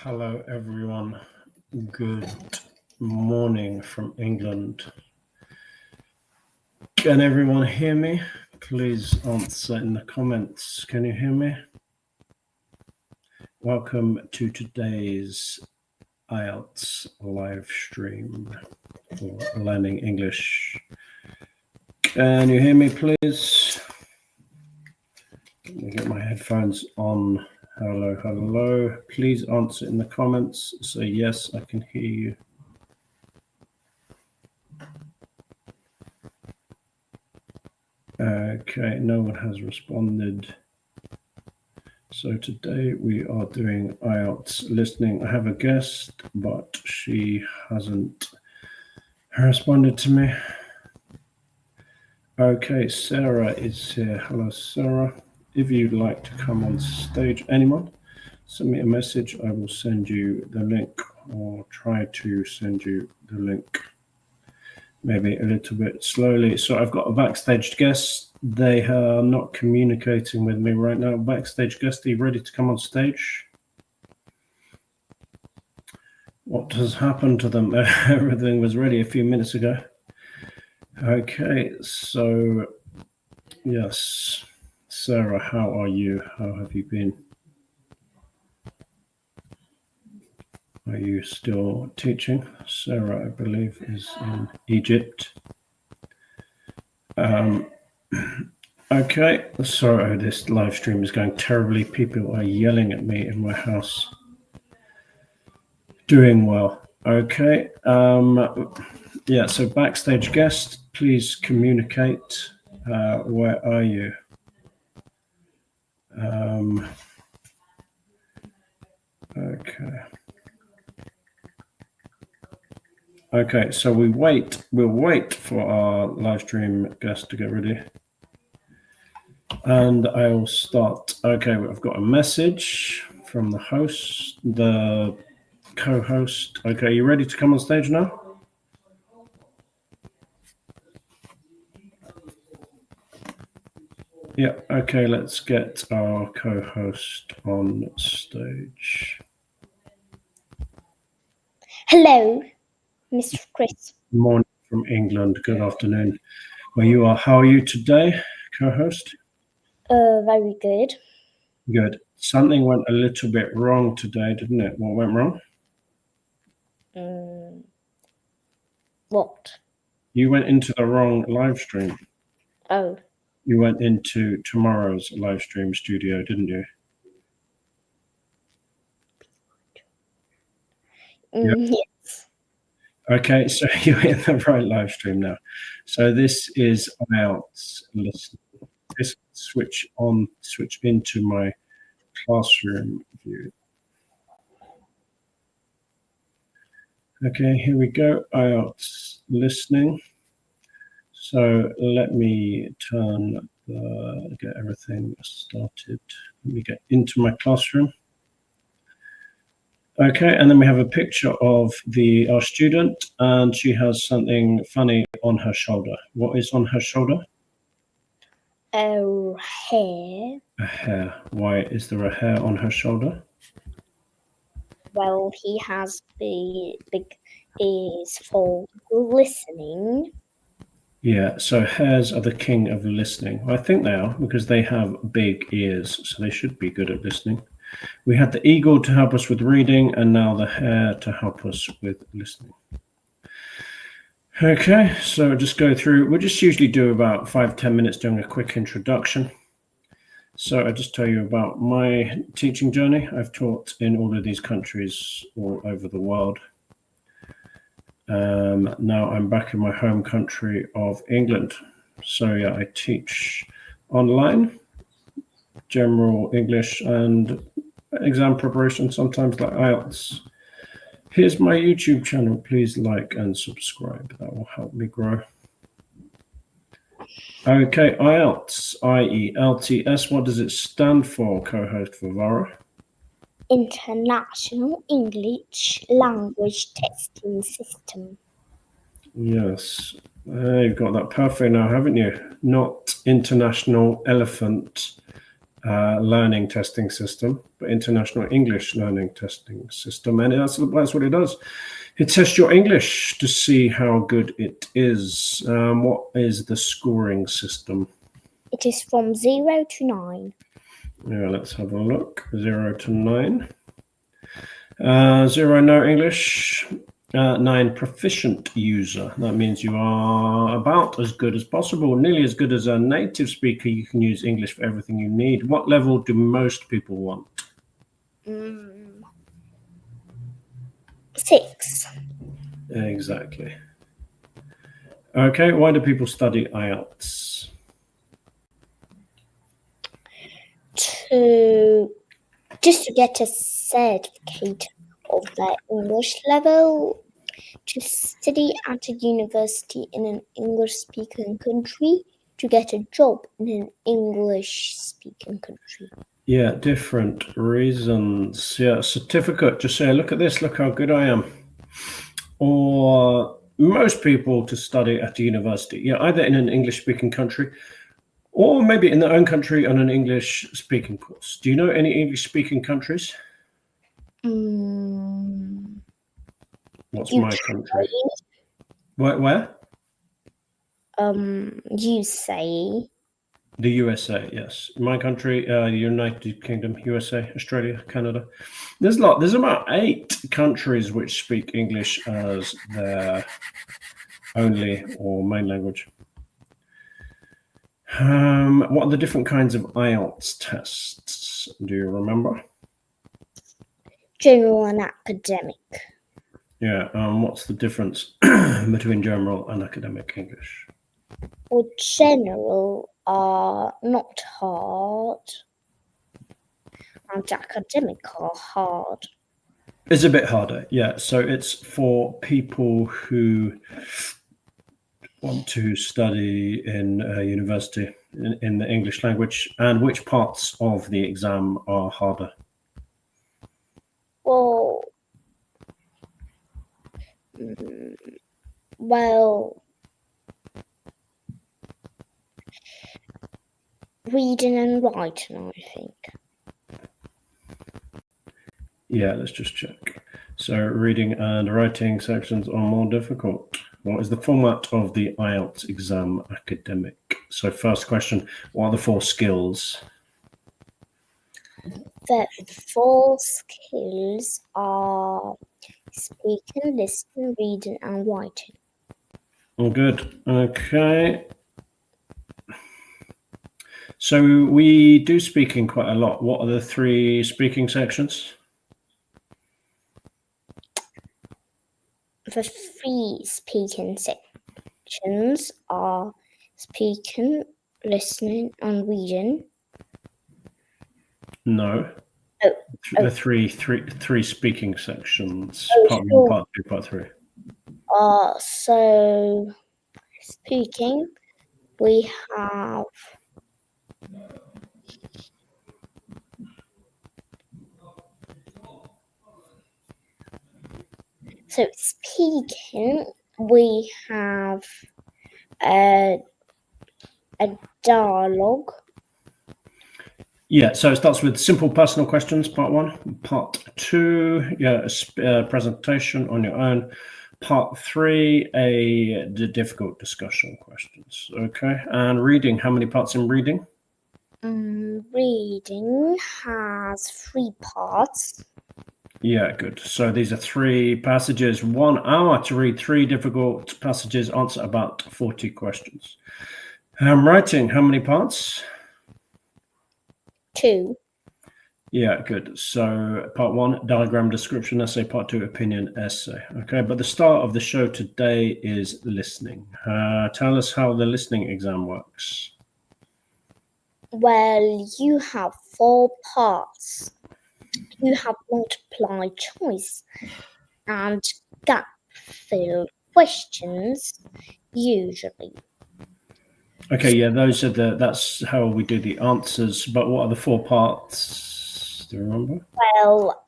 Hello, everyone. Good morning from England. Can everyone hear me? Please answer in the comments. Can you hear me? Welcome to today's IELTS live stream for learning English. Can you hear me, please? Let me get my headphones on. Hello, hello. Please answer in the comments. Say yes, I can hear you. Okay, no one has responded. So today we are doing IELTS listening. I have a guest, but she hasn't responded to me. Okay, Sarah is here. Hello, Sarah. If you'd like to come on stage, anyone, send me a message. I will send you the link, or try to send you the link. Maybe a little bit slowly. So I've got a backstage guest. They are not communicating with me right now. Backstage guest, are you ready to come on stage? What has happened to them? Everything was ready a few minutes ago. Okay, so yes, Sarah, how are you? How have you been? Are you still teaching? Sarah, I believe, is in Egypt. Okay, sorry, this live stream is going terribly. People are yelling at me in my house. Doing well. Okay. Yeah, so backstage guest, please communicate. Where are you? Okay. Okay, so we'll wait for our live stream guest to get ready. And I will start. Okay, I've got a message from the host, the co-host. Okay, you ready to come on stage now? Yeah, okay, let's get our co-host on stage. Hello, Mr. Chris. Good morning from England. Good afternoon. Where you are. How are you today, co-host? Very good. Good. Something went a little bit wrong today, didn't it? What went wrong? What? You went into the wrong live stream. Oh. You went into tomorrow's live stream studio, didn't you? Yes. Okay, so you're in the right live stream now. So this is IELTS Listening. Just switch into my classroom view. Okay, here we go, IELTS Listening. So let me get everything started. Let me get into my classroom. Okay, and then we have a picture of our student, and she has something funny on her shoulder. What is on her shoulder? A hair. A hair. Why is there a hair on her shoulder? Well, he has the big ears for listening. Yeah, so hairs are the king of listening. Well, I think they are, because they have big ears, so they should be good at listening. We had the eagle to help us with reading, and now the hare to help us with listening. Okay, so just go through. We'll just usually do about 5-10 minutes doing a quick introduction. So I just tell you about my teaching journey. I've taught in all of these countries all over the world. Now I'm back in my home country of England. So yeah, I teach online, general English and exam preparation, sometimes like IELTS. Here's my YouTube channel. Please like and subscribe. That will help me grow. Okay, IELTS, IELTS. What does it stand for, co-host Varvara? International English Language Testing System. Yes, you've got that perfect now, haven't you? Not international elephant, learning testing system, but International English Learning Testing System. And that's what it does. It tests your English to see how good it is. What is the scoring system? It is from 0 to 9. Yeah, let's have a look. 0 to 9. 0, no English. 9, proficient user. That means you are about as good as possible, nearly as good as a native speaker. You can use English for everything you need. What level do most people want? 6. Exactly. Okay, why do people study IELTS? Just to get a certificate of their English level, to study at a university in an English-speaking country, to get a job in an English-speaking country. Yeah, different reasons. Yeah, certificate, just say, look at this, look how good I am. Or most people to study at a university, yeah, either in an English-speaking country or maybe in their own country on an English-speaking course. Do you know any English-speaking countries? What's my country? Where? You say. The USA, yes. My country, United Kingdom, USA, Australia, Canada. There's about 8 countries which speak English as their only or main language. What are the different kinds of IELTS tests? Do you remember? General and academic. Yeah. What's the difference between general and academic English? Well, general are not hard, and academic are hard. It's a bit harder, yeah. So it's for people who want to study in a university in the English language. And which parts of the exam are harder? Well, reading and writing, I think. Yeah, let's just check. So reading and writing sections are more difficult. What is the format of the IELTS exam academic? So first question, what are the 4 skills? The 4 skills are speaking, listening, reading, and writing. Oh, good. Okay. So we do speaking quite a lot. What are the 3 speaking sections? The 3 speaking sections are speaking, listening, and reading. No. Oh. The three speaking sections. Part Sure. 1, part 2, part 3. So speaking, we have a dialogue. Yeah, so it starts with simple personal questions, part 1. Part 2, yeah, a presentation on your own. Part 3, the difficult discussion questions. Okay, and reading, how many parts in reading? Reading has 3 parts. Yeah, good. So these are 3 passages, 1 hour to read 3 difficult passages, answer about 40 questions. Writing, how many parts? 2. Yeah, good. So part 1, diagram description essay. Part 2, opinion essay. Okay, but the start of the show today is listening. Tell us how the listening exam works. Well, you have 4 parts. You have multiple choice and gap-filled questions, usually. Okay, yeah, that's how we do the answers. But what are the 4 parts? Do you remember? Well,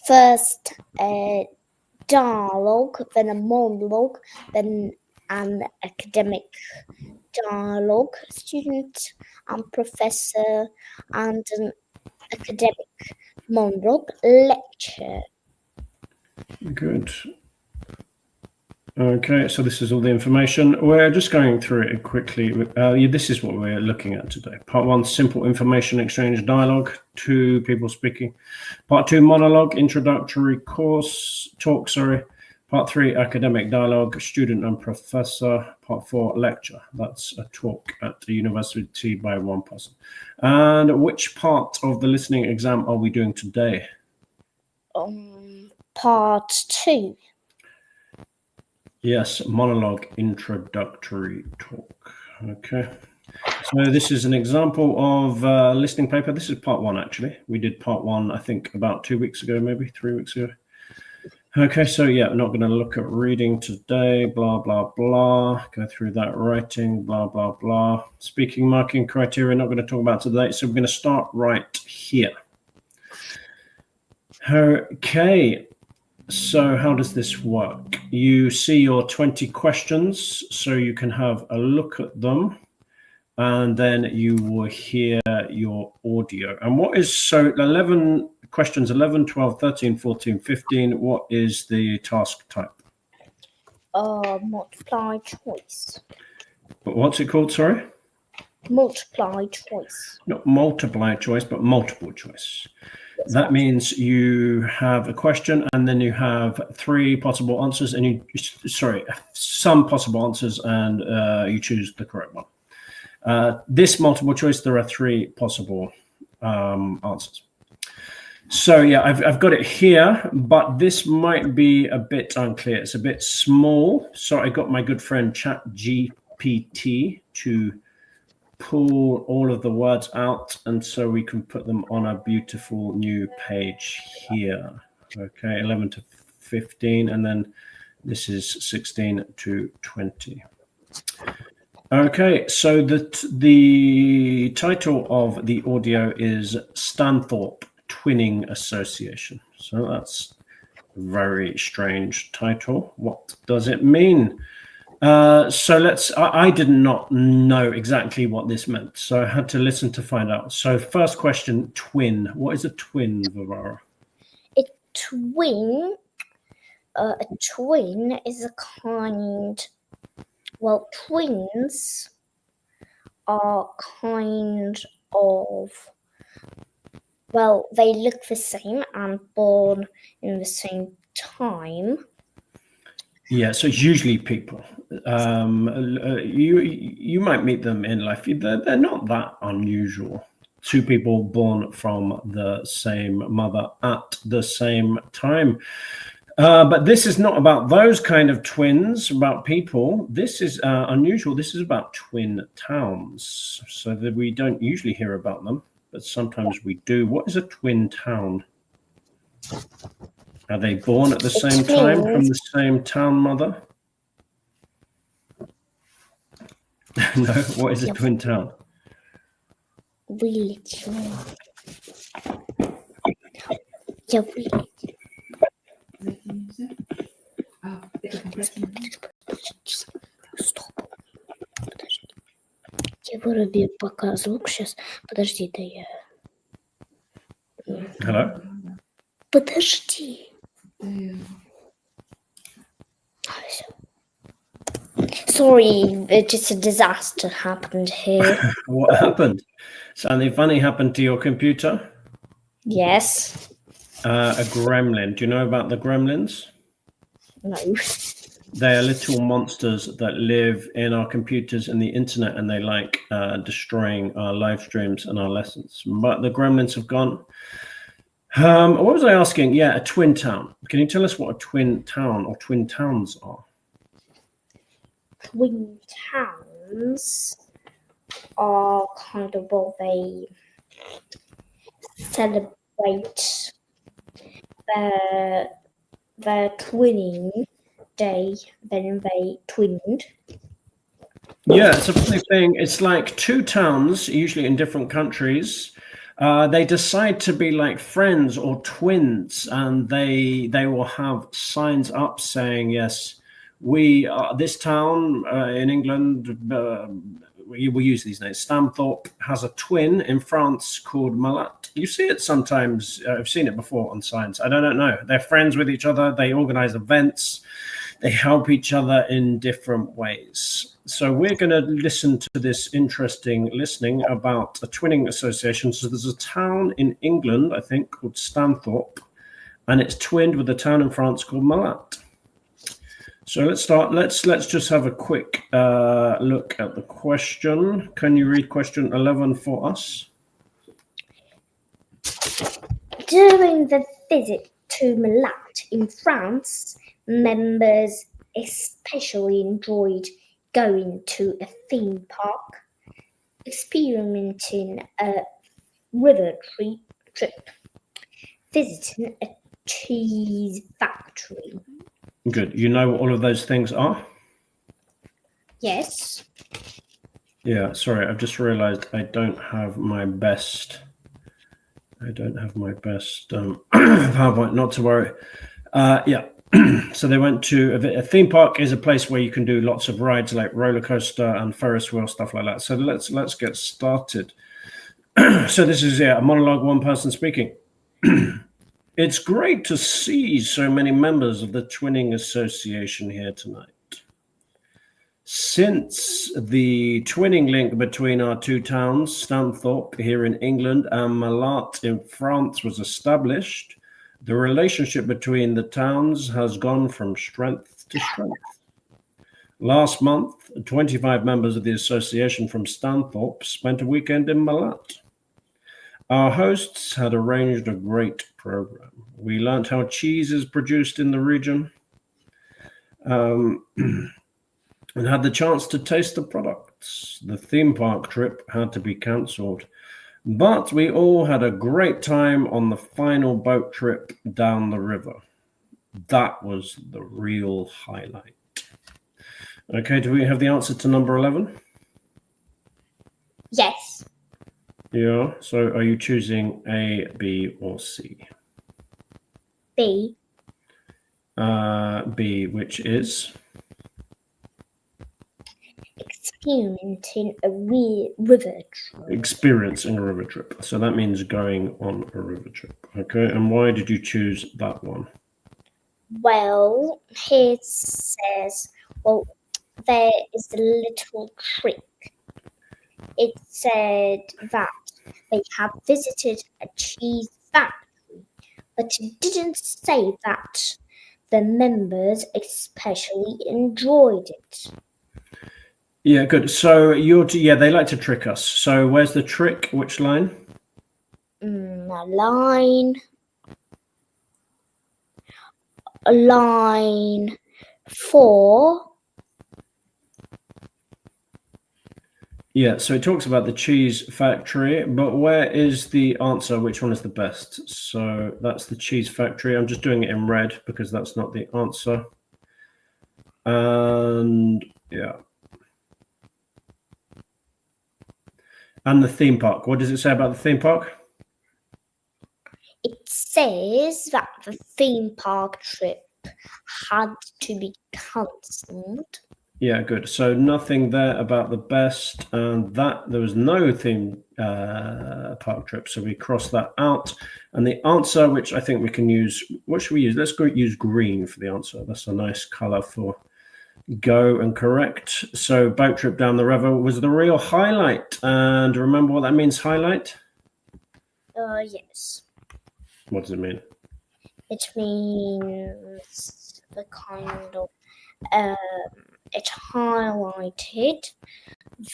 first a dialogue, then a monologue, then an academic dialogue, student and professor, and an academic monologue lecture. Good. Okay, so this is all the information. We're just going through it quickly. This is what we're looking at today. Part 1, simple information exchange dialogue, 2 people speaking. Part 2, monologue, introductory talk. Part 3, academic dialogue, student and professor. Part 4, lecture. That's a talk at the university by one person. And which part of the listening exam are we doing today? Part 2. Yes, monologue, introductory talk. Okay. So this is an example of listening paper. This is part 1, actually. We did part 1, I think, about 2 weeks ago, maybe 3 weeks ago. Okay, so yeah, we're not going to look at reading today, blah, blah, blah. Go through that writing, blah, blah, blah. Speaking, marking, criteria, not going to talk about today. So we're going to start right here. Okay. So how does this work? You see your 20 questions, so you can have a look at them, and then you will hear your audio. And what is, so 11 questions, 11, 12, 13, 14, 15, what is the task type? Multiply choice. What's it called, sorry? Multiply choice. Not multiply choice, but multiple choice. That means you have a question and then you have 3 possible answers and some possible answers, and you choose the correct one. This multiple choice, there are 3 possible answers. So yeah, I've got it here, but this might be a bit unclear. It's a bit small. So I got my good friend ChatGPT to pull all of the words out, and so we can put them on a beautiful new page here. Okay, 11 to 15, and then this is 16 to 20. Okay, so the title of the audio is Stanthorpe Twinning Association. So that's a very strange title. What does it mean? So I did not know exactly what this meant, so I had to listen to find out. So first question, twin. What is a twin, Varvara? A twin is a kind, well, twins are kind of, well, they look the same and born in the same time. Yeah, so it's usually people. You might meet them in life. They're not that unusual. 2 people born from the same mother at the same time. But this is not about those kind of twins, about people. This is unusual. This is about twin towns. So that we don't usually hear about them, but sometimes we do. What is a twin town? Are they born at the same time from the same town mother? No, what is a twin town? Village. Yeah, village. Стоп. Подожди. Я вырубил пока звук сейчас. Подожди, да я... Hello? Подожди. Sorry, just a disaster happened here. What happened? Something funny happened to your computer? Yes. A gremlin. Do you know about the gremlins? No. They are little monsters that live in our computers and the internet, and they like destroying our live streams and our lessons. But the gremlins have gone. What was I asking? Yeah, a twin town. Can you tell us what a twin town or twin towns are? Twin towns are kind of what they celebrate their twinning day, then they twinned. Yeah, it's a funny thing. It's like 2 towns, usually in different countries. They decide to be like friends or twins, and they will have signs up saying, yes, This town in England, we use these names. Stamthorpe has a twin in France called Malat. You see it sometimes. I've seen it before on signs. I don't know. They're friends with each other. They organize events. They help each other in different ways. So we're going to listen to this interesting listening about a twinning association. So there's a town in England, I think, called Stamthorpe, and it's twinned with a town in France called Malat. So let's start. Let's just have a quick look at the question. Can you read question 11 for us? During the visit to Malat in France, members especially enjoyed going to a theme park, experiencing a river trip, visiting a cheese factory. Good. You know what all of those things are? Yes. Yeah, sorry, I've just realized I don't have my best PowerPoint, not to worry. Yeah. So they went to a theme park is a place where you can do lots of rides like roller coaster and Ferris wheel, stuff like that. So let's get started. So this is a monologue, one person speaking. It's great to see so many members of the Twinning Association here tonight. Since the twinning link between our two towns, Stamthorpe here in England and Malat in France, was established, the relationship between the towns has gone from strength to strength. Last month, 25 members of the association from Stamthorpe spent a weekend in Malat. Our hosts had arranged a great program. We learnt how cheese is produced in the region and had the chance to taste the products. The theme park trip had to be cancelled, but we all had a great time on the final boat trip down the river. That was the real highlight. Okay, do we have the answer to number 11? Yes. Yeah, so are you choosing A, B, or C? B. B, which is? Experiencing a river trip. Experiencing a river trip. So that means going on a river trip. Okay, and why did you choose that one? Well, here says, well, there is a little trick. It said that they have visited a cheese factory, but it didn't say that the members especially enjoyed it. Yeah, good. So they like to trick us. So where's the trick? Which line? Line 4. Yeah, so it talks about the cheese factory, but where is the answer? Which one is the best? So that's the cheese factory. I'm just doing it in red because that's not the answer. And yeah. And the theme park. What does it say about the theme park? It says that the theme park trip had to be cancelled. Yeah, good. So nothing there about the best, and that there was no theme park trip, so we crossed that out. And the answer, which I think we can use, what should we use? Let's go use green for the answer. That's a nice color for go and correct. So boat trip down the river was the real highlight. And remember what that means, highlight? Yes. What does it mean? It means the kind of it highlighted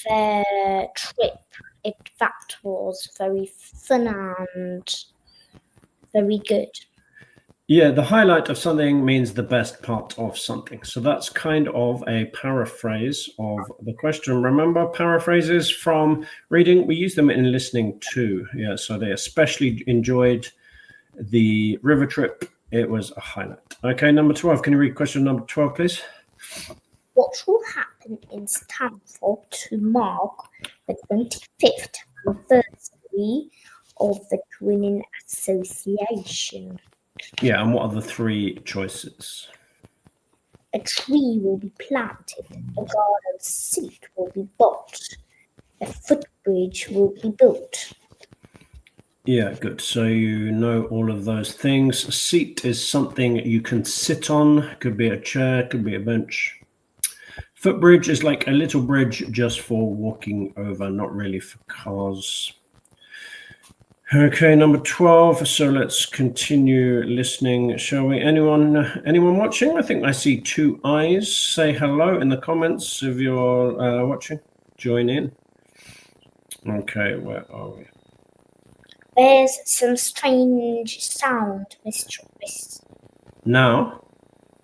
their trip. That was very fun and very good. Yeah, the highlight of something means the best part of something. So that's kind of a paraphrase of the question. Remember paraphrases from reading? We use them in listening too. Yeah, so they especially enjoyed the river trip. It was a highlight. Okay, number 12. Can you read question number 12, please? What will happen in Stamford to mark the 25th anniversary of the Twinning Association? Yeah, and what are the three choices? A tree will be planted. A garden seat will be bought. A footbridge will be built. Yeah, good. So you know all of those things. A seat is something you can sit on. Could be a chair, could be a bench. Footbridge is like a little bridge just for walking over, not really for cars. Okay, number 12. So let's continue listening, shall we? Anyone watching? I think I see 2 eyes. Say hello in the comments if you're watching. Join in. Okay, where are we? There's some strange sound, Mr. Chris. Now,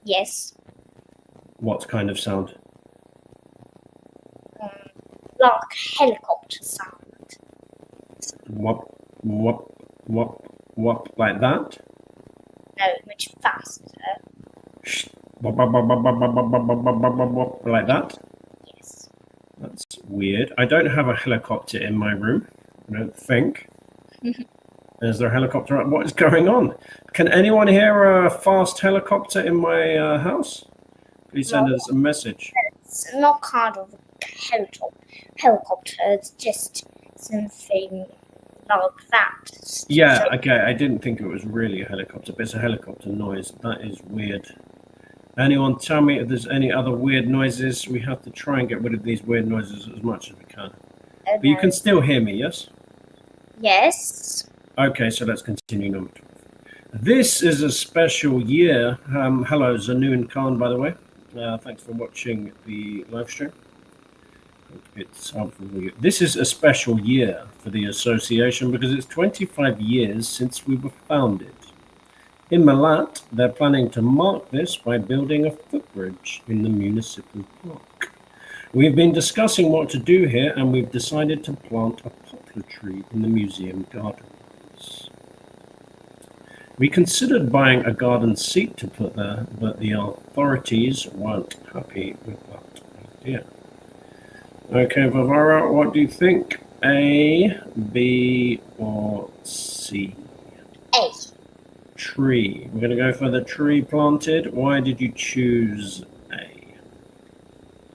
Yes, what kind of sound? like helicopter sound. What, like that? No, much faster. Like that? Yes. That's weird. I don't have a helicopter in my room, I don't think. Is there a helicopter? What is going on? Can anyone hear a fast helicopter in my house? Please send us a message. It's not kind of a helicopter. It's just something like that. Yeah, okay. I didn't think it was really a helicopter, but it's a helicopter noise. That is weird. Anyone tell me if there's any other weird noises? We have to try and get rid of these weird noises as much as we can. But you can still hear me, yes? Yes. Okay, so let's continue number 12. This is a special year. Hello, Zanoon Khan, by the way. Thanks for watching the live stream. It's helpful for you. This is a special year for the association because it's 25 years since we were founded. In Malat, they're planning to mark this by building a footbridge in the municipal park. We've been discussing what to do here, and we've decided to plant a poplar tree in the museum gardens. We considered buying a garden seat to put there, but the authorities weren't happy with that idea. Okay, Vavara, what do you think? A, B, or C? A. Tree. We're going to go for the tree planted. Why did you choose A?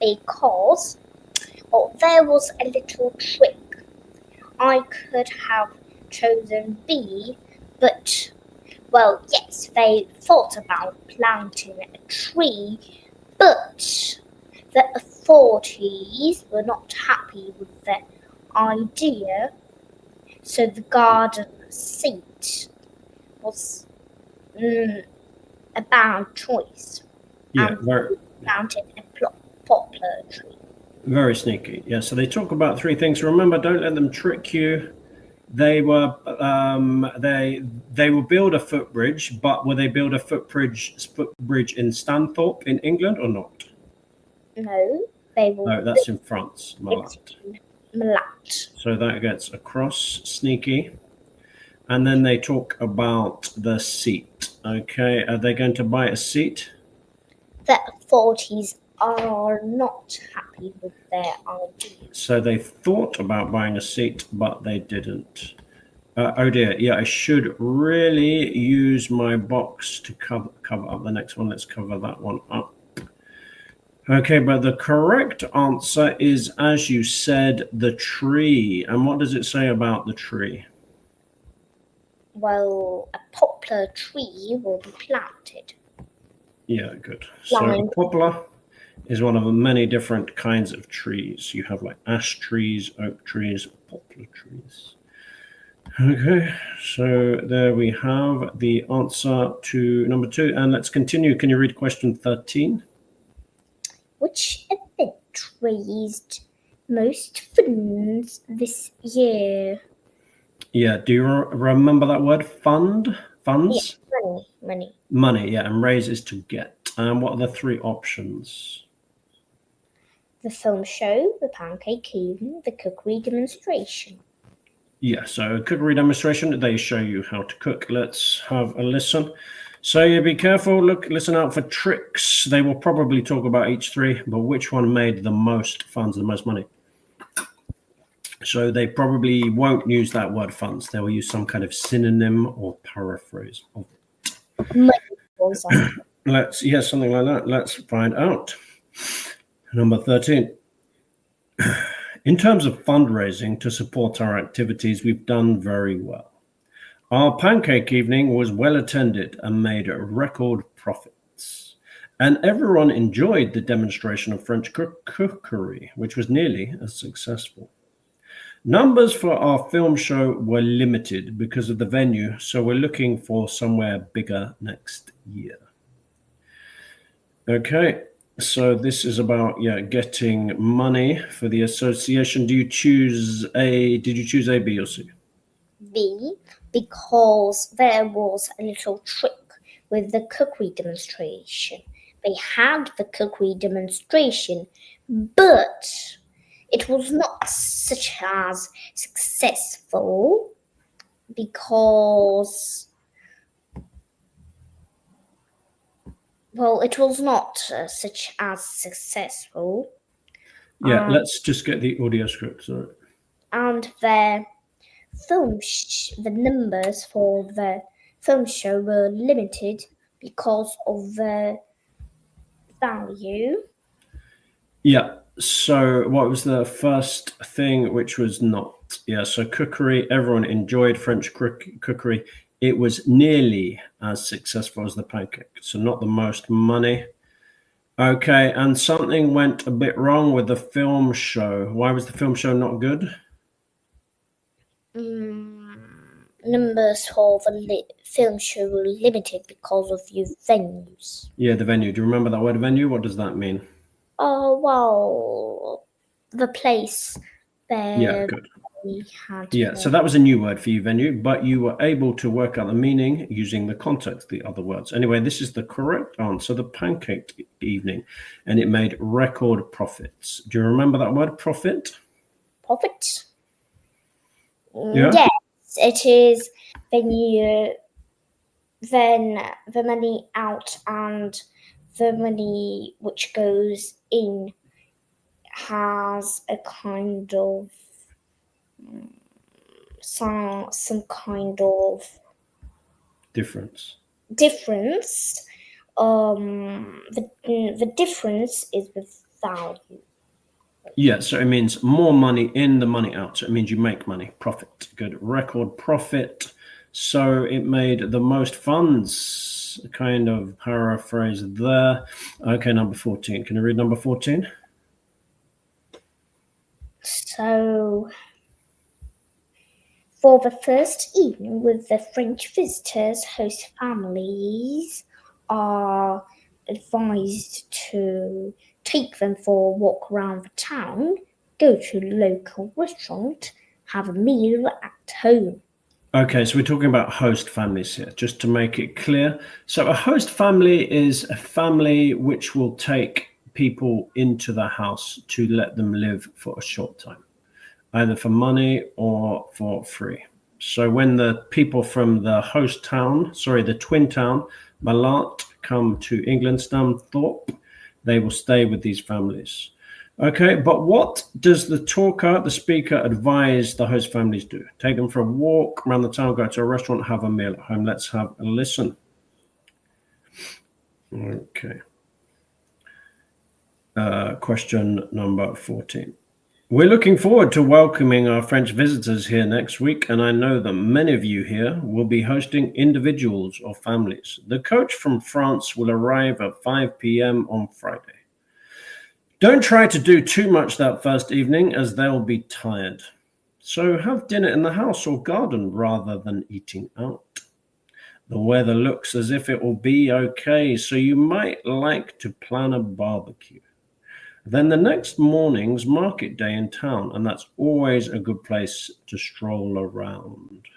Because there was a little trick. I could have chosen B, but, well, yes, they thought about planting a tree, but the authorities were not happy with the idea, so the garden seat was a bad choice. Yeah, and very, planted a poplar tree. very sneaky. Yeah, so they talk about 3 things. Remember, don't let them trick you. They were they will build a footbridge, but will they build a footbridge in Stanthorpe in England or not? No, they will. No, that's in France, Malat. Malat. So that gets across, sneaky. And then they talk about the seat. Okay, are they going to buy a seat? The authorities are not happy with their idea. So they thought about buying a seat, but they didn't. Oh dear, yeah, I should really use my box to cover up the next one. Let's cover that one up. Okay, but the correct answer is, as you said, the tree. And what does it say about the tree? Well, a poplar tree will be planted. Yeah, good. So a poplar is one of the many different kinds of trees. You have like ash trees, oak trees, poplar trees. Okay, so there we have the answer to number 2. And let's continue. Can you read question 13? Which event raised most funds this year? Yeah, do you remember that word? Fund? Funds? Yeah, money. Money, yeah, and raise is to get. And what are the 3 options? The film show, the pancake evening, the cookery demonstration. Yeah, so a cookery demonstration, they show you how to cook. Let's have a listen. So you be careful, listen out for tricks. They will probably talk about each 3, but which one made the most funds, the most money? So they probably won't use that word funds. They will use some kind of synonym or paraphrase of it. Money, for example. Something like that. Let's find out. Number 13. In terms of fundraising to support our activities, we've done very well. Our pancake evening was well attended and made record profits. And everyone enjoyed the demonstration of French cookery, which was nearly as successful. Numbers for our film show were limited because of the venue, so we're looking for somewhere bigger next year. Okay, so this is about getting money for the association. Did you choose A, B, or C? B, because there was a little trick with the cookery demonstration. They had the cookery demonstration, but it was not such as successful because, well, it was not such as successful. Let's just get the audio script. Sorry. And the numbers for the film show were limited because of the value. Yeah. So what was the first thing which was not? So cookery, everyone enjoyed French cookery. It was nearly as successful as the pancake. So not the most money. Okay, and something went a bit wrong with the film show. Why was the film show not good? Numbers for the film show were limited because of the venues. Yeah, the venue. Do you remember that word venue? What does that mean? Oh, well, the place where good. we had. So that was a new word for you, venue, but you were able to work out the meaning using the context, the other words. Anyway, this is the correct answer, the pancake evening, and it made record profits. Do you remember that word, profit? Profit? Yeah. Yes, it is then the money out and the money which goes in has a kind of some kind of difference. The difference is the value. Yeah, so it means more money in the money out. So it means you make money, profit. Good. Record profit. So it made the most funds, kind of paraphrase there. Okay, number 14. Can you read number 14? So, for the first evening with the French visitors, host families are advised to take them for a walk around the town, go to a local restaurant, have a meal at home. Okay, so we're talking about host families here, just to make it clear. So a host family is a family which will take people into the house to let them live for a short time, either for money or for free. So when the people from the host town, the twin town, Malart, come to England, Stamthorpe, they will stay with these families. Okay, but what does the speaker advise the host families do? Take them for a walk around the town, go to a restaurant, have a meal at home. Let's have a listen. Okay. Question number 14. We're looking forward to welcoming our French visitors here next week, and I know that many of you here will be hosting individuals or families. The coach from France will arrive at 5 p.m. on Friday. Don't try to do too much that first evening, as they'll be tired. So have dinner in the house or garden rather than eating out. The weather looks as if it will be okay, so you might like to plan a barbecue. Then the next morning's market day in town, and that's always a good place to stroll around.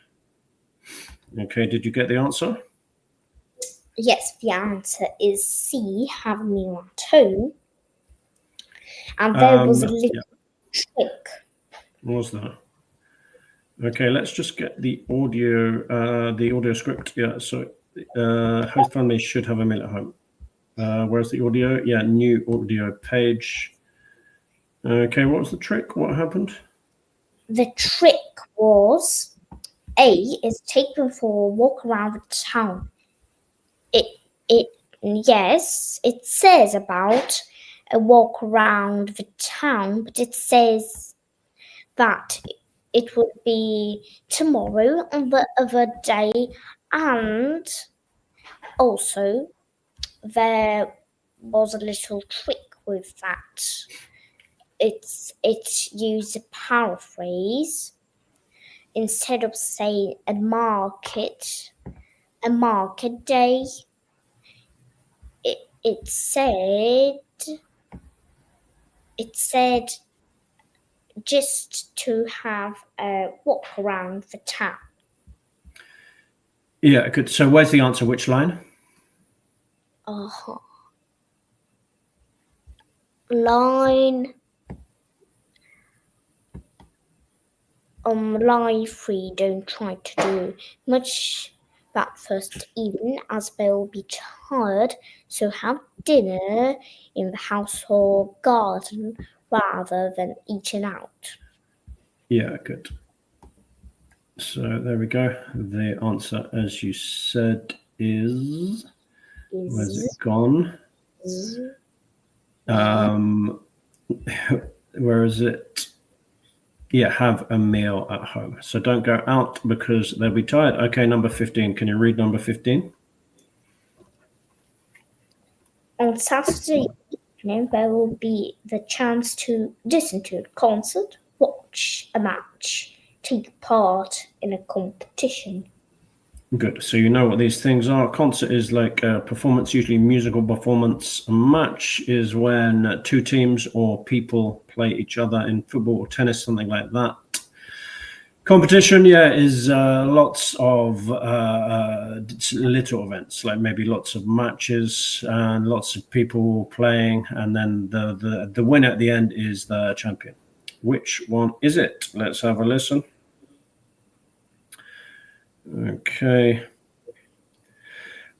Okay, did you get the answer? Yes, the answer is C, have a meal at home. And there was a little trick. What was that? Okay, let's just get the audio script. Yeah, so host family should have a meal at home. Where's the audio? Yeah, new audio page. Okay, what was the trick? What happened? The trick was A is take them for a walk around the town. Yes, it says about a walk around the town, but it says that it would be tomorrow on the other day, and also there was a little trick with that. It used a paraphrase. Instead of saying a market day, it said just to have a walk around the town. Yeah, good. So where's the answer? Which line? Line line 3, don't try to do much that first evening, as they will be tired, so have dinner in the house or garden rather than eating out. Yeah, good. So there we go. The answer, as you said, is where's it gone? Where is it? Yeah, have a meal at home. So don't go out because they'll be tired. Okay, number 15. Can you read number 15? On Saturday evening, there will be the chance to listen to a concert, watch a match, take part in a competition. Good. So you know what these things are. Concert is like a performance, usually musical performance. A match is when two teams or people play each other in football or tennis, something like that. Competition, yeah, is lots of little events, like maybe lots of matches and lots of people playing, and then the winner at the end is the champion. Which one is it? Let's have a listen. Okay.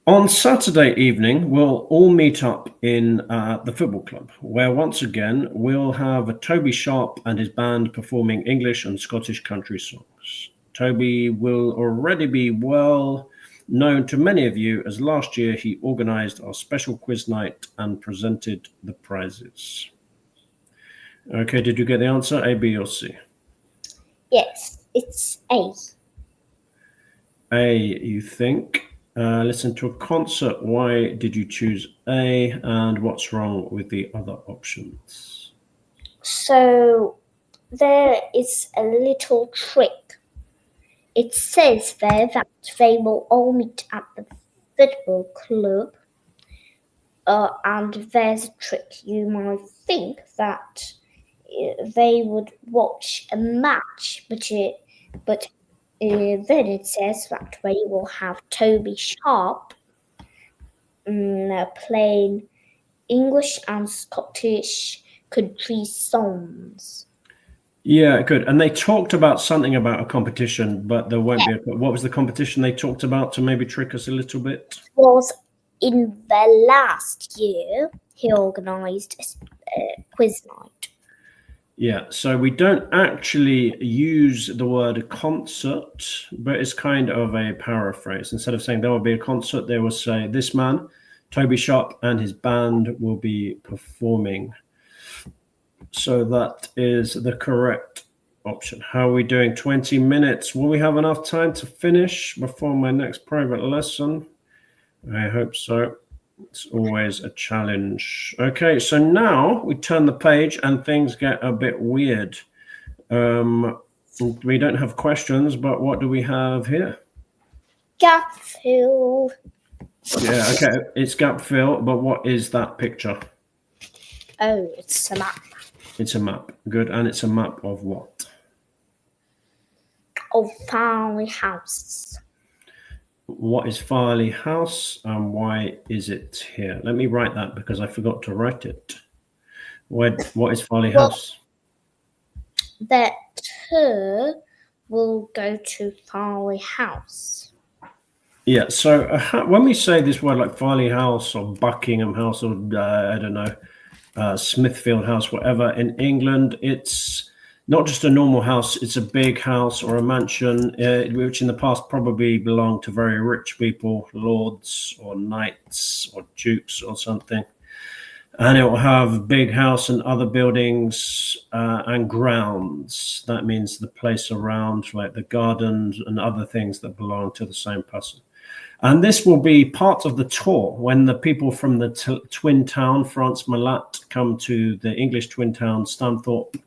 On Saturday evening, we'll all meet up in the football club, where once again we'll have Toby Sharp and his band performing English and Scottish country songs. Toby will already be well known to many of you, as last year he organised our special quiz night and presented the prizes. Okay, did you get the answer? A, B, or C? Yes, it's A. A, you think? Listen to a concert. Why did you choose A, and what's wrong with the other options? So there is a little trick. It says there that they will all meet at the football club, and there's a trick. You might think that they would watch a match, but then it says that they will have Toby Sharp playing English and Scottish country songs. Yeah, good. And they talked about something about a competition, but there won't be a... What was the competition they talked about to maybe trick us a little bit? It was in the last year he organised a quiz night. Yeah, so we don't actually use the word concert, but it's kind of a paraphrase. Instead of saying there will be a concert, they will say this man, Toby Sharp, and his band will be performing. So that is the correct option. How are we doing? 20 minutes. Will we have enough time to finish before my next private lesson? I hope so. It's always a challenge. Okay, so now we turn the page and things get a bit weird. We don't have questions, but what do we have here? Gap fill. Yeah, okay, it's gap fill, but what is that picture? Oh, it's a map. It's a map. Good, and it's a map of what? Of Farley House. What is Farley House and why is it here? Let me write that because I forgot to write it. What is Farley House? That tour will go to Farley House. Yeah, so when we say this word like Farley House or Buckingham House or I don't know, Smithfield House, whatever, in England, it's Not just a normal house, it's a big house or a mansion, which in the past probably belonged to very rich people, lords or knights or dukes or something. And it will have a big house and other buildings and grounds. That means the place around, like the gardens and other things that belong to the same person. And this will be part of the tour when the people from the twin town, France Malat, come to the English twin town, Stanthorpe.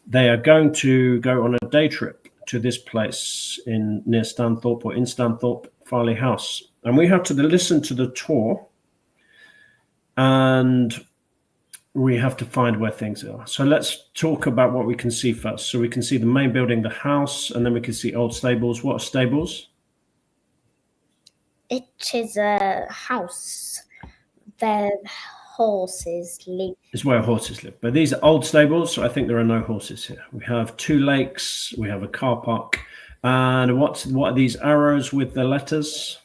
They are going to go on a day trip to this place near Stanthorpe or in Stanthorpe, Farley House. And we have to listen to the tour and we have to find where things are. So let's talk about what we can see first. So we can see the main building, the house, and then we can see old stables. What are stables? It is a house where horses live. It's where horses live. But these are old stables, so I think there are no horses here. We have 2 lakes, we have a car park. And what are these arrows with the letters?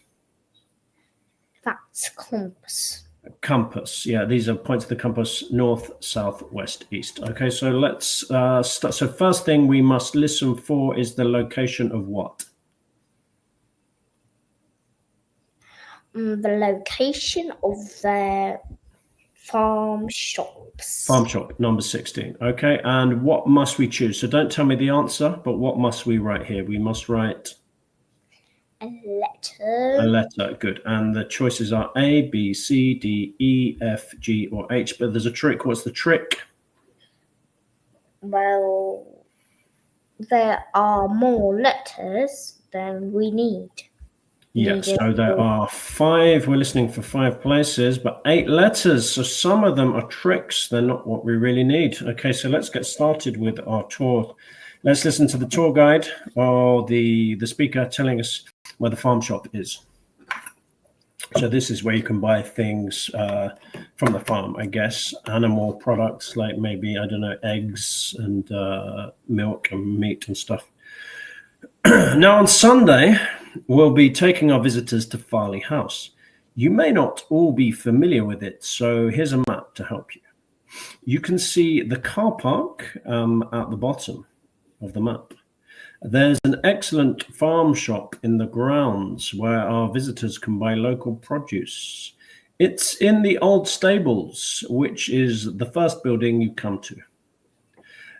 That's compass. Compass. Yeah, these are points of the compass: north, south, west, east. Okay, so let's start. So first thing we must listen for is the location of what? The location of the farm shops. Farm shop, number 16. Okay, and what must we choose? So don't tell me the answer, but what must we write here? We must write a letter. A letter, good. And the choices are A, B, C, D, E, F, G, or H. But there's a trick. What's the trick? Well, there are more letters than we need. Yes, so there are 5. We're listening for 5 places, but 8 letters. So some of them are tricks. They're not what we really need. Okay, so let's get started with our tour. Let's listen to the tour guide or the speaker telling us where the farm shop is. So this is where you can buy things from the farm, I guess. Animal products like maybe, I don't know, eggs and milk and meat and stuff. Now on Sunday, we'll be taking our visitors to Farley House. You may not all be familiar with it, so here's a map to help you. You can see the car park at the bottom of the map. There's an excellent farm shop in the grounds where our visitors can buy local produce. It's in the old stables, which is the first building you come to.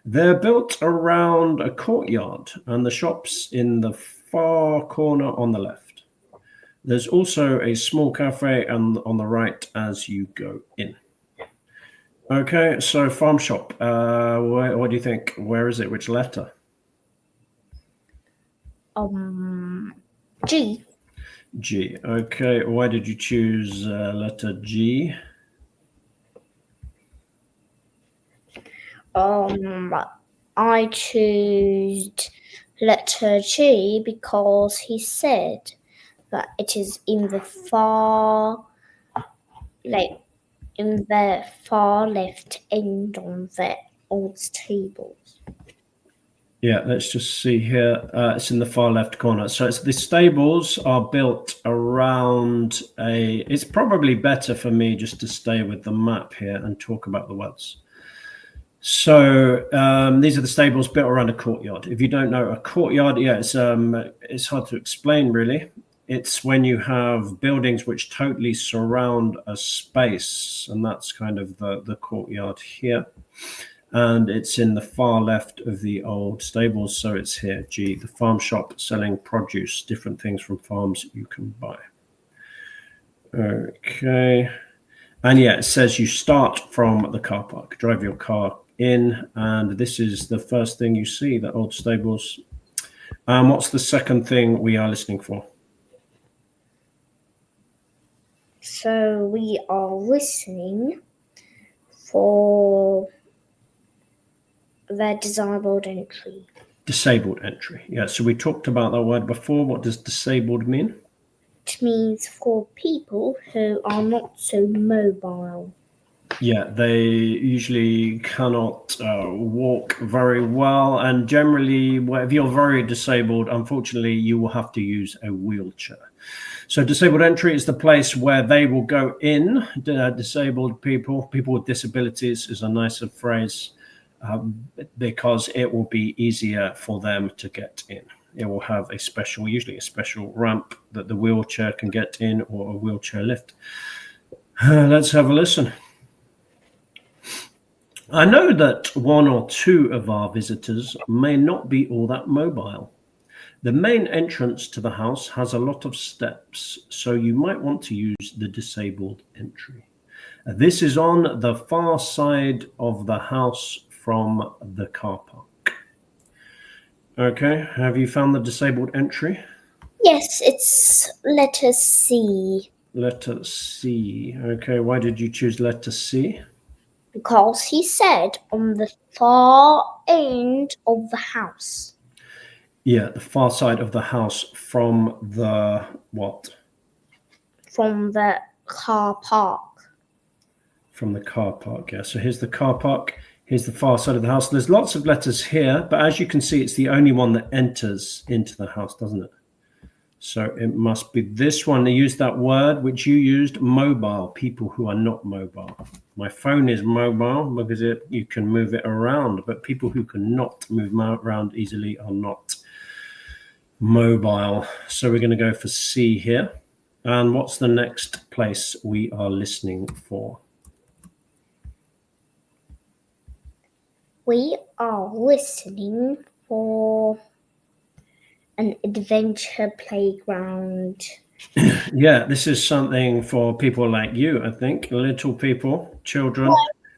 They're built around a courtyard and the shop's in the far corner on the left. There's also a small cafe on the right as you go in. Okay, so farm shop. What do you think? Where is it? Which letter? G. G. Okay, why did you choose letter G? I chose letter G because he said that it is in the far left end on the old stables. Yeah, let's just see here. It's in the far left corner. So the stables are built around it's probably better for me just to stay with the map here and talk about the words. So these are the stables built around a courtyard. If you don't know a courtyard, yeah, it's hard to explain really. It's when you have buildings which totally surround a space, and that's kind of the courtyard here. And it's in the far left of the old stables, so it's here, G, the farm shop selling produce, different things from farms you can buy. Okay. And yeah, it says you start from the car park, drive your car in, and this is the first thing you see, the old stables. What's the second thing we are listening for? So we are listening for the disabled entry. Disabled entry. Yeah, so we talked about that word before. What does disabled mean? It means for people who are not so mobile. Yeah, they usually cannot walk very well, and generally, if you're very disabled, unfortunately, you will have to use a wheelchair. So disabled entry is the place where they will go in. Disabled people with disabilities is a nicer phrase. because it will be easier for them to get in. It will have usually a special ramp that the wheelchair can get in, or a wheelchair lift. Let's have a listen. I know that one or two of our visitors may not be all that mobile. The main entrance to the house has a lot of steps, so you might want to use the disabled entry. This is on the far side of the house from the car park. Okay, have you found the disabled entry? Yes, it's letter C. Letter C. Okay, why did you choose letter C? Because he said on the far end of the house. Yeah, the far side of the house from the what? From the car park. From the car park, yeah. So here's the car park. Here's the far side of the house. There's lots of letters here, but as you can see, it's the only one that enters into the house, doesn't it? So it must be this one. They use that word which you used, mobile, people who are not mobile. My phone is mobile because you can move it around, but people who cannot move around easily are not mobile. So we're going to go for C here. And what's the next place we are listening for? We are listening for an adventure playground. Yeah, this is something for people like you, I think. Little people, children.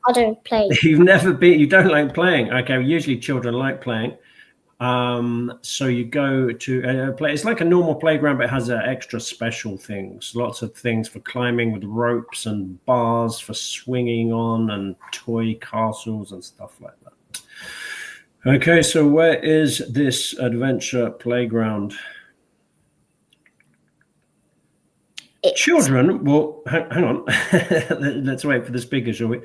I don't play. You don't like playing. Okay, usually children like playing. So you go to a play. It's like a normal playground, but it has extra special things. Lots of things for climbing with ropes and bars for swinging on, and toy castles and stuff like that. Okay, so where is this adventure playground? Children, well, hang on. Let's wait for the speaker, shall we?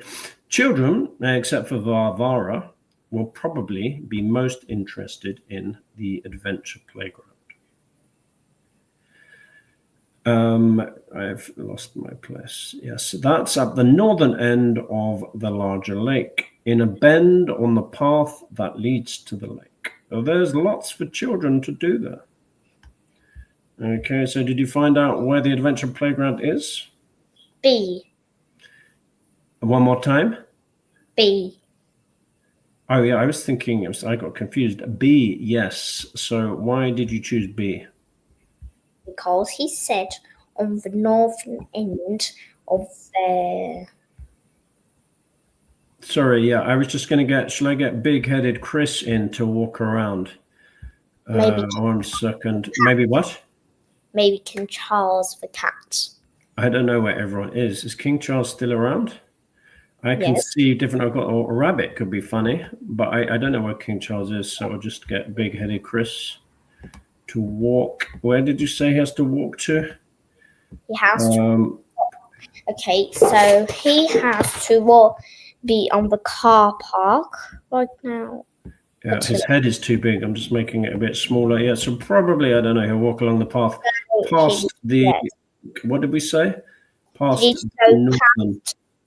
Children, except for Varvara, will probably be most interested in the adventure playground. I've lost my place. Yes, that's at the northern end of the larger lake, in a bend on the path that leads to the lake. So there's lots for children to do there. Okay, so did you find out where the adventure playground is? B. One more time? B. Oh, yeah, I was thinking, I got confused. B, yes. So why did you choose B? Because he said on the northern end of the... Sorry, yeah, I was just going to shall I get big-headed Chris in to walk around? Maybe 1 second. Maybe what? Maybe King Charles the cat. I don't know where everyone is. Is King Charles still around? I can see different. I've got a rabbit could be funny, but I don't know where King Charles is. So I'll just get big-headed Chris to walk. Where did you say he has to walk to? He has to. Okay, so he has to be on the car park right now. Yeah, his head is too big. I'm just making it a bit smaller. Yeah, so probably, I don't know, he'll walk along the path past the, what did we say? Past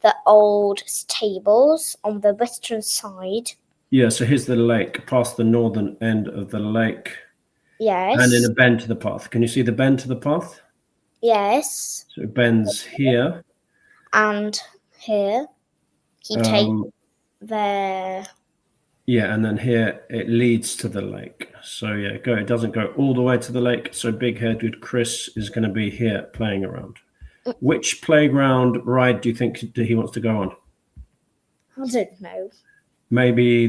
the old stables on the western side. Yeah, so here's the lake, past the northern end of the lake. Yes. And in a bend to the path. Can you see the bend to the path? Yes. So it bends here. And here. He takes the... Yeah, and then here it leads to the lake. So yeah, it doesn't go all the way to the lake. So big-headed Chris is going to be here playing around. Which playground ride do you think he wants to go on? I don't know. Maybe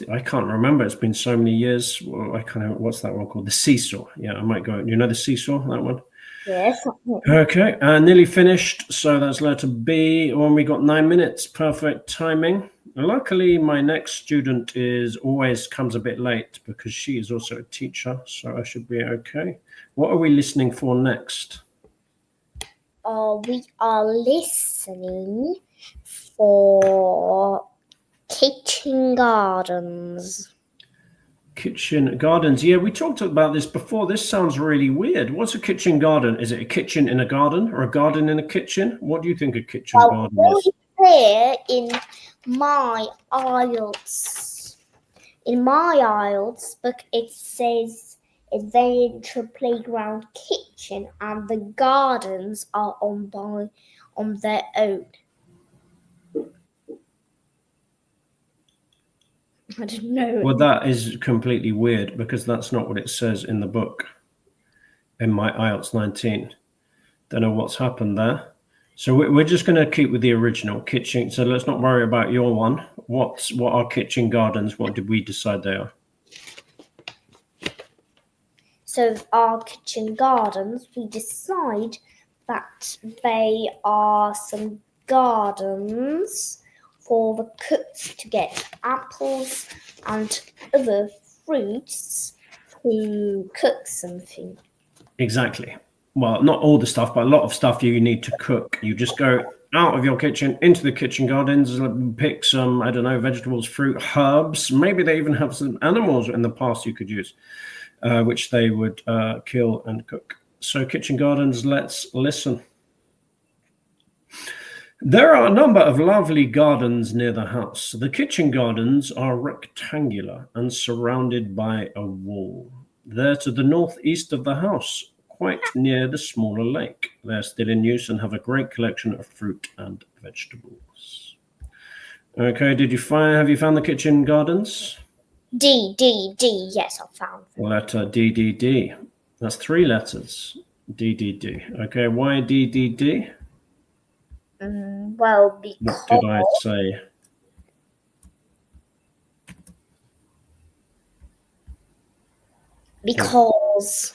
I can't remember. It's been so many years. Well, what's that one called? The seesaw. Yeah, I might go. You know the seesaw, that one? Yes. Okay, nearly finished. So that's letter B. When we got 9 minutes, perfect timing. Luckily, my next student always comes a bit late because she is also a teacher, so I should be okay. What are we listening for next? We are listening for kitchen gardens. Kitchen gardens. Yeah, we talked about this before. This sounds really weird. What's a kitchen garden? Is it a kitchen in a garden or a garden in a kitchen? What do you think a kitchen garden is? here in my IELTS. In my IELTS book, it says adventure playground kitchen, and the gardens are on their own. I don't know. Well, that is completely weird because that's not what it says in the book. In my IELTS 19, don't know what's happened there. So we're just going to keep with the original kitchen. So let's not worry about your one. What are kitchen gardens? What did we decide they are? So our kitchen gardens, we decide that they are some gardens for the cooks to get apples and other fruits to cook something. Exactly. Well, not all the stuff, but a lot of stuff you need to cook. You just go out of your kitchen into the kitchen gardens, pick some, I don't know, vegetables, fruit, herbs. Maybe they even have some animals in the past you could use, which they would kill and cook. So kitchen gardens, let's listen. There are a number of lovely gardens near the house. The kitchen gardens are rectangular and surrounded by a wall. They're to the northeast of the house, quite near the smaller lake. They're still in use and have a great collection of fruit and vegetables. Okay, have you found the kitchen gardens? D. Yes, I found them. Letter D. That's 3 letters. D. Okay, why D? Well, What did I say? Because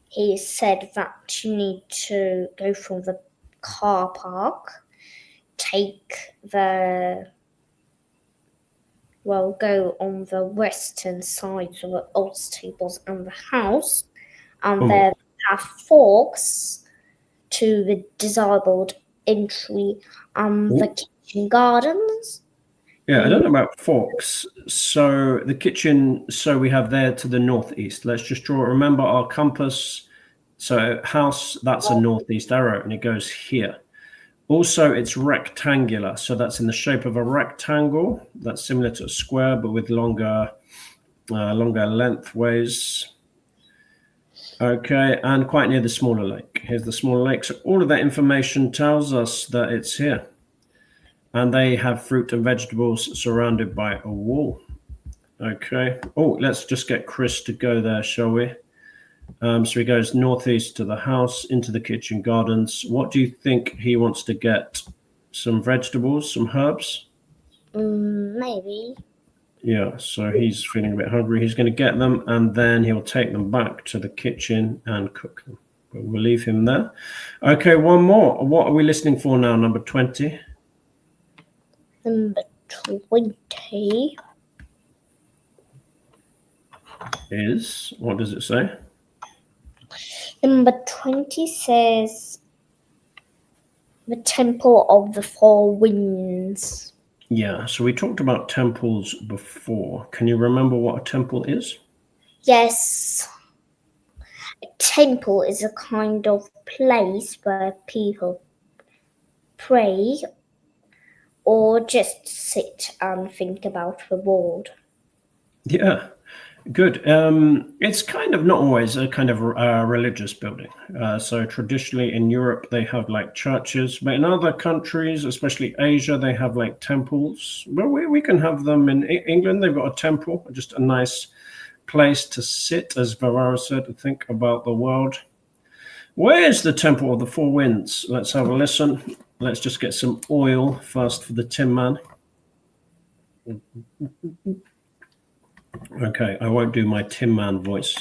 he said that you need to go from the car park, go on the western side of the old stables and the house, and then have forks to the disabled entry and the kitchen gardens. Yeah, I don't know about forks. So the kitchen, so we have there to the northeast. Let's just remember our compass. So house, that's a northeast arrow, and it goes here. Also, it's rectangular. So that's in the shape of a rectangle. That's similar to a square, but with longer lengthways. Okay, and quite near the smaller lake. Here's the smaller lake. So all of that information tells us that it's here. And they have fruit and vegetables surrounded by a wall. Okay. Oh, let's just get Chris to go there, shall we? So he goes northeast to the house, into the kitchen gardens. What do you think he wants to get? Some vegetables, some herbs? Maybe. Yeah, so he's feeling a bit hungry. He's going to get them, and then he'll take them back to the kitchen and cook them. But we'll leave him there. Okay, one more. What are we listening for now? Number 20? Number 20 is, what does it say? Number 20 says the Temple of the Four Winds. Yeah, so we talked about temples before. Can you remember what a temple is? Yes. A temple is a kind of place where people pray or just sit and think about the world. Yeah, good. It's kind of not always a kind of religious building. So traditionally in Europe, they have like churches, but in other countries, especially Asia, they have like temples. Well, we can have them in England. They've got a temple, just a nice place to sit, as Varvara said, to think about the world. Where is the Temple of the Four Winds? Let's have a listen. Let's just get some oil first for the Tin Man. Okay, I won't do my Tin Man voice.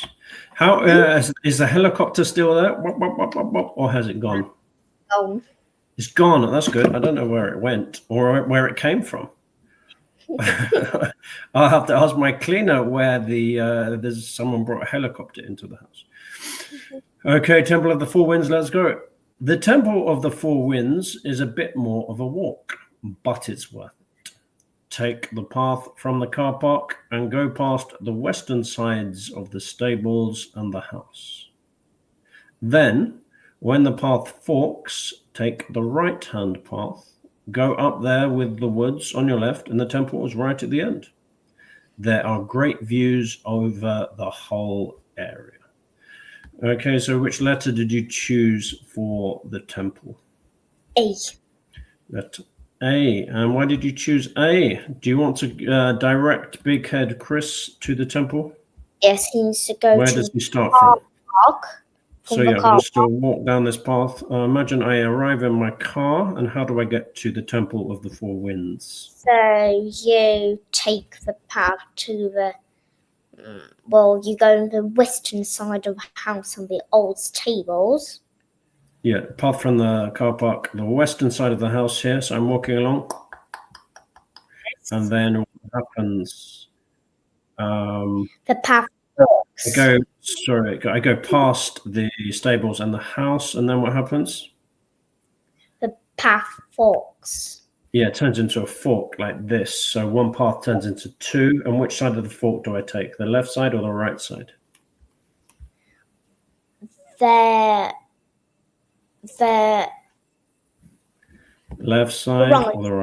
How is the helicopter still there? Or has it gone? Gone. It's gone. That's good. I don't know where it went or where it came from. I'll have to ask my cleaner where there's someone brought a helicopter into the house. Okay, Temple of the Four Winds, let's go. The Temple of the Four Winds is a bit more of a walk, but it's worth it. Take the path from the car park and go past the western sides of the stables and the house. Then, when the path forks, take the right-hand path, go up there with the woods on your left, and the temple is right at the end. There are great views over the whole area. Okay, so which letter did you choose for the temple? A. Letter A. And why did you choose A? Do you want to direct Big Head Chris to the temple? Yes, he needs to go Where to does the he start from? park. So yeah, we'll just walk down this path. Imagine I arrive in my car, and how do I get to the Temple of the Four Winds? So you take the path to the, well, you go on the western side of the house on the old stables. Yeah, path from the car park, the western side of the house here. So I'm walking along, and then what happens? The path I go past the stables and the house, and then what happens? The path forks. Yeah, it turns into a fork like this. So one path turns into two. And which side of the fork do I take? The left side or the right side? The Left side or the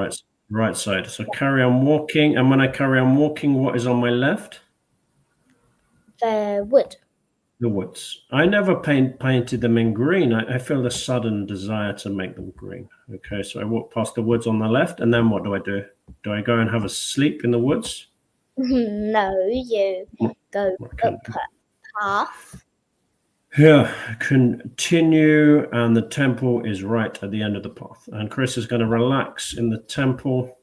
right side? So carry on walking. And when I carry on walking, what is on my left? The wood. The woods. I never painted them in green. I feel a sudden desire to make them green. Okay, so I walk past the woods on the left, and then what do? Do I go and have a sleep in the woods? No, you go up a path. Yeah, continue, and the temple is right at the end of the path. And Chris is going to relax in the temple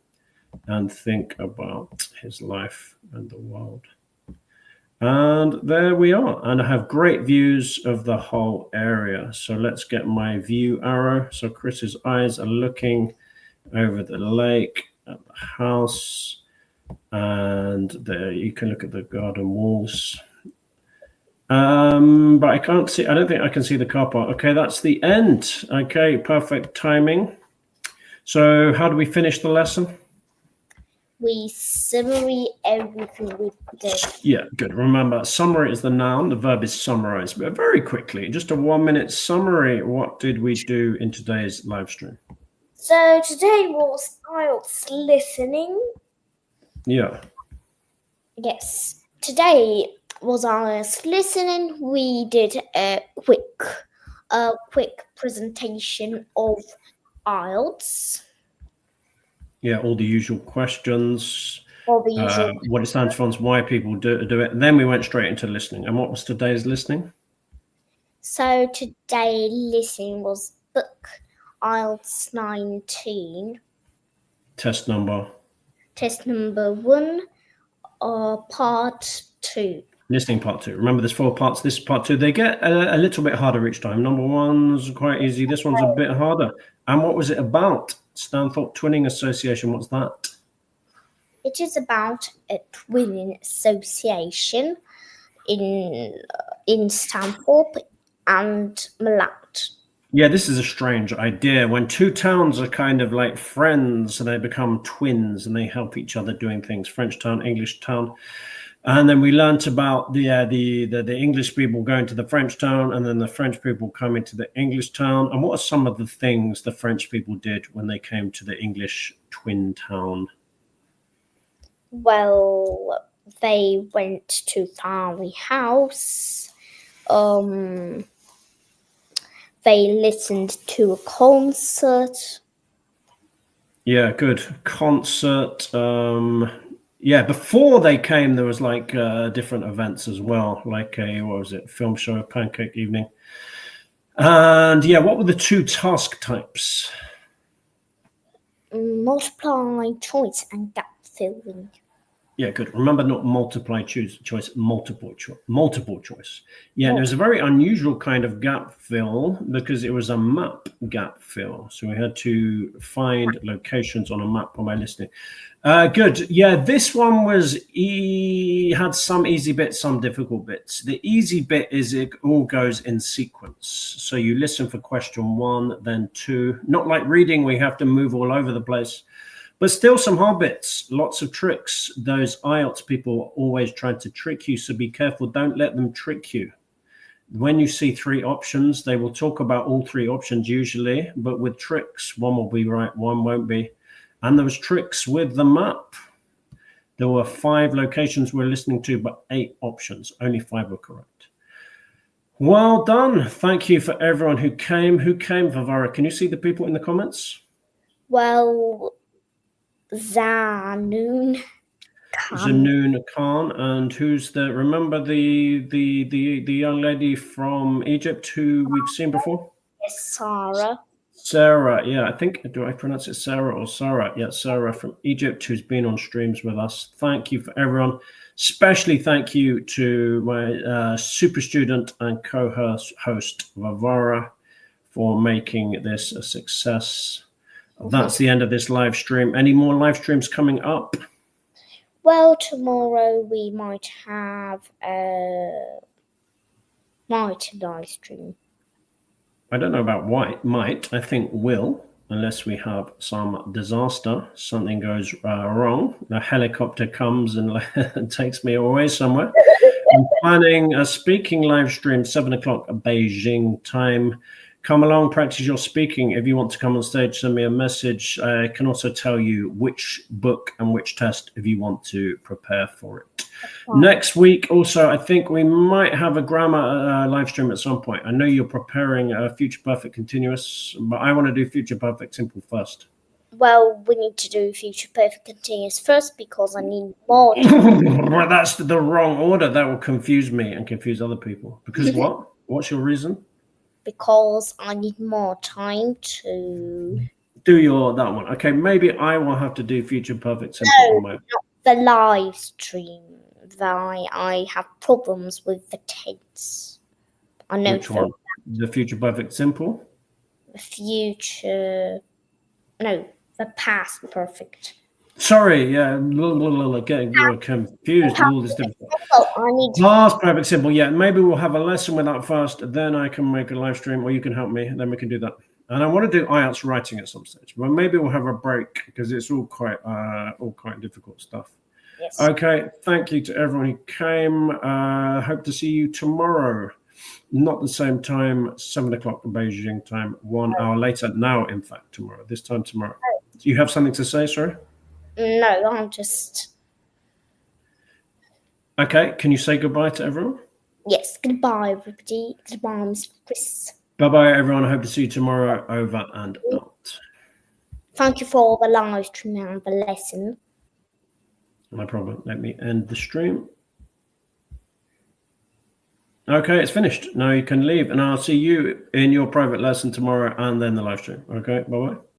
and think about his life and the world. And there we are. And I have great views of the whole area. So let's get my view arrow. So Chris's eyes are looking over the lake at the house. And there you can look at the garden walls. But I can't see, I don't think I can see the car park. Okay, that's the end. Okay, perfect timing. So how do we finish the lesson? We summary everything we did. Yeah, good. Remember, summary is the noun, the verb is summarize. But very quickly, just a 1 minute summary. What did we do in today's live stream? So today was IELTS listening. Yeah. Yes, today was IELTS listening. We did a quick presentation of IELTS. Yeah, all the usual questions. All the usual. What it stands for, why people do it. And then we went straight into listening. And what was today's listening? So today listening was book IELTS 19. Test number 1, part 2. Listening part 2. Remember, there's 4 parts. This is part 2. They get a little bit harder each time. Number 1's quite easy. This one's a bit harder. And what was it about? Stanthorpe Twinning Association. What's that? It is about a twinning association in Stanthorpe and Malat. Yeah, this is a strange idea. When 2 towns are kind of like friends, and they become twins and they help each other doing things. French town, English town. And then we learnt about the English people going to the French town, and then the French people coming to the English town. And what are some of the things the French people did when they came to the English twin town? Well, they went to family house. They listened to a concert. Yeah, good. Concert. Yeah, before they came, there was like different events as well, like a, what was it, film show, pancake evening. And yeah, what were the 2 task types? Multiply choice and gap filling. Yeah, good. Remember, not multiply choice, multiple choice. Yeah, there's a very unusual kind of gap fill because it was a map gap fill. So we had to find locations on a map by listening. Good. Yeah, this one was had some easy bits, some difficult bits. The easy bit is it all goes in sequence. So you listen for question 1, then 2. Not like reading, we have to move all over the place. But still some hard bits, lots of tricks. Those IELTS people always try to trick you, so be careful. Don't let them trick you. when you see 3 options, they will talk about all 3 options usually, but with tricks, one will be right, one won't be. And there was tricks with the map. There were 5 locations we're listening to, but 8 options. Only 5 were correct. Well done. Thank you for everyone who came. Who came, Vavara? Can you see the people in the comments? Well, Zanoon Khan. Zanoon Khan, and who's the? Remember the young lady from Egypt who we've seen before? Yes, Sarah. Sarah, yeah, I think, do I pronounce it Sarah or Sarah? Yeah, Sarah from Egypt, who's been on streams with us. Thank you for everyone. Especially thank you to my super student and co-host Vavara for making this a success. That's the end of this live stream. Any more live streams coming up? Well, tomorrow we might have a night live stream. I don't know about might. I think will, unless we have some disaster. Something goes wrong. The helicopter comes and takes me away somewhere. I'm planning a speaking live stream, 7 o'clock Beijing time. Come along, practice your speaking. If you want to come on stage, send me a message. I can also tell you which book and which test if you want to prepare for it. Next week, also, I think we might have a grammar live stream at some point. I know you're preparing a Future Perfect Continuous, but I want to do Future Perfect Simple first. Well, we need to do Future Perfect Continuous first because I need more time. Well, that's the wrong order. That will confuse me and confuse other people. Because what? What's your reason? Because I need more time to do that one. Okay, maybe I will have to do Future Perfect Simple on my own. Not the live stream. I have problems with the tense. I know. Which one? The Future Perfect Simple? The past perfect. Sorry, yeah, getting confused. All this different. I need Past perfect simple. Yeah, maybe we'll have a lesson with that first. Then I can make a live stream, or you can help me. Then we can do that. And I want to do IELTS writing at some stage, but maybe we'll have a break because it's all quite difficult stuff. Yes. Okay, thank you to everyone who came. Hope to see you tomorrow. Not the same time, 7 o'clock Beijing time, 1 hour later. Now, in fact, tomorrow. This time tomorrow. Do you have something to say, sorry? No, I'm just. Okay, can you say goodbye to everyone? Yes, goodbye, everybody. Goodbye, Mr. Chris. Bye-bye, everyone. I hope to see you tomorrow. Over and out. Thank you for the live stream and the lesson. No problem. Let me end the stream. Okay, it's finished. Now you can leave, and I'll see you in your private lesson tomorrow and then the live stream. Okay, bye-bye.